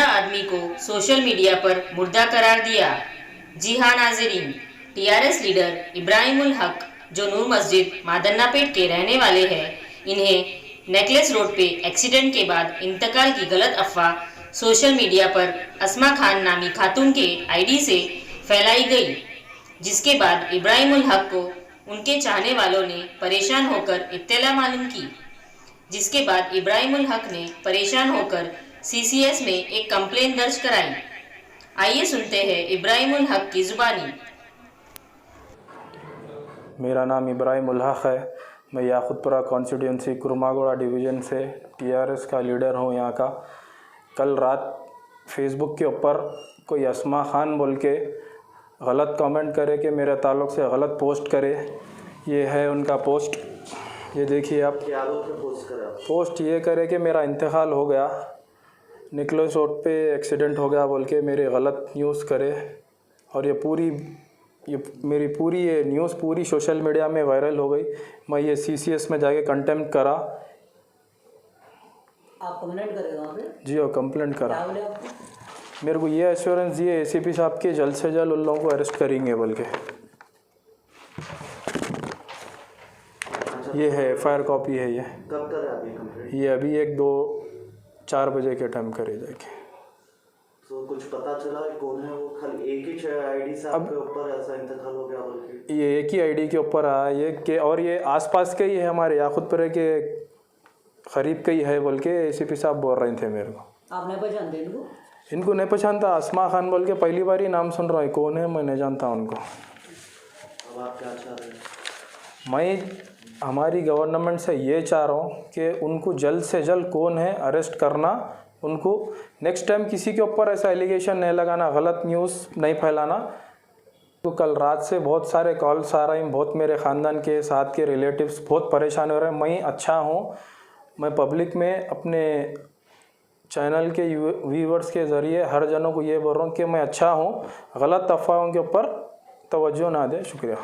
आदमी को social media पर मुर्दा करार दिया। जी हाँ नाज़रीन, टीआरएस लीडर इब्राहिमुल हक जो नूर मस्जिद मादन्नापेट के रहने वाले हैं, इन्हें नेकलेस रोड पे एक्सीडेंट के बाद इंतकाल की गलत अफवाह सोशल मीडिया पर अस्मा खान नामी खातून के आईडी से फैलाई गई, जिसके बाद इब्राहिमुल हक को उनके चाहने वालों ने परेशान होकर इत्तला मालूम की। जिसके बाद इब्राहिमुल हक ने परेशान होकर सीसीएस में एक कंप्लेंट दर्ज कराई। आइए सुनते हैं इब्राहिमुल हक की जुबानी। मेरा नाम इब्राहिमुल हक है। मैं याकुतपुरा कॉन्स्टिट्यूंसी कुरमागोड़ा डिवीज़न से टीआरएस का लीडर हूँ यहाँ का। कल रात फेसबुक के ऊपर कोई अस्मा खान बोल के गलत कमेंट करे कि मेरे ताल्लुक़ से गलत पोस्ट करे। ये है उनका पोस्ट, ये देखिए आप। पोस्ट ये करे कि मेरा इंतकाल हो गया, नेकलेस रोड पे एक्सीडेंट हो गया बोल के मेरे गलत न्यूज़ करे। और ये मेरी पूरी ये न्यूज़ पूरी सोशल मीडिया में वायरल हो गई। मैं ये सीसीएस में जाके कंटेम्प्ट करा। आप कंप्लेंट करें वहाँ पे? जी हाँ, कंप्लेंट करा। क्या बोले आपको? मेरे को ये एश्योरेंस दिए एसीपी साहब के जल्द से जल्द उन लोगों को अरेस्ट करेंगे बोल के। ये है एफआईआर कॉपी है। ये कब करे अभी कंप्लेंट? ये अभी 1-2-4 बजे के टाइम करे जाके। तो कुछ पता चला कौन है वो? खाली एक ही आईडी से आपके ऊपर ऐसा इंतकाल हो गया बोल के? ये एक ही आईडी के ऊपर आया ये के, और ये आसपास के ही है, हमारे याकुतपुरे के करीब के ही है बोल के एसीपी साहब बोल रहे थे मेरे को। आप नहीं पहचानते इनको? इनको नहीं पहचानता। अस्मा खान बोल के पहली बार ही नाम सुन रहा हूँ। कौन है मैं नहीं जानता उनको। अब आप क्या चाह रहे हैं? मैं हमारी गवर्नमेंट से ये चाह रहा हूँ कि उनको जल्द से जल्द कौन है अरेस्ट करना। उनको नेक्स्ट टाइम किसी के ऊपर ऐसा एलिगेशन नहीं लगाना, गलत न्यूज़ नहीं फैलाना। तो कल रात से बहुत सारे कॉल्स आ रहे हैं, बहुत मेरे ख़ानदान के साथ के रिलेटिव्स बहुत परेशान हो रहे हैं। मैं अच्छा हूँ, मैं पब्लिक में अपने चैनल के व्यूवर्स के ज़रिए हर जनों को ये बोल रहा हूँ कि मैं अच्छा हूँ। गलत अफवाहों के ऊपर तवज्जो ना दें। शुक्रिया।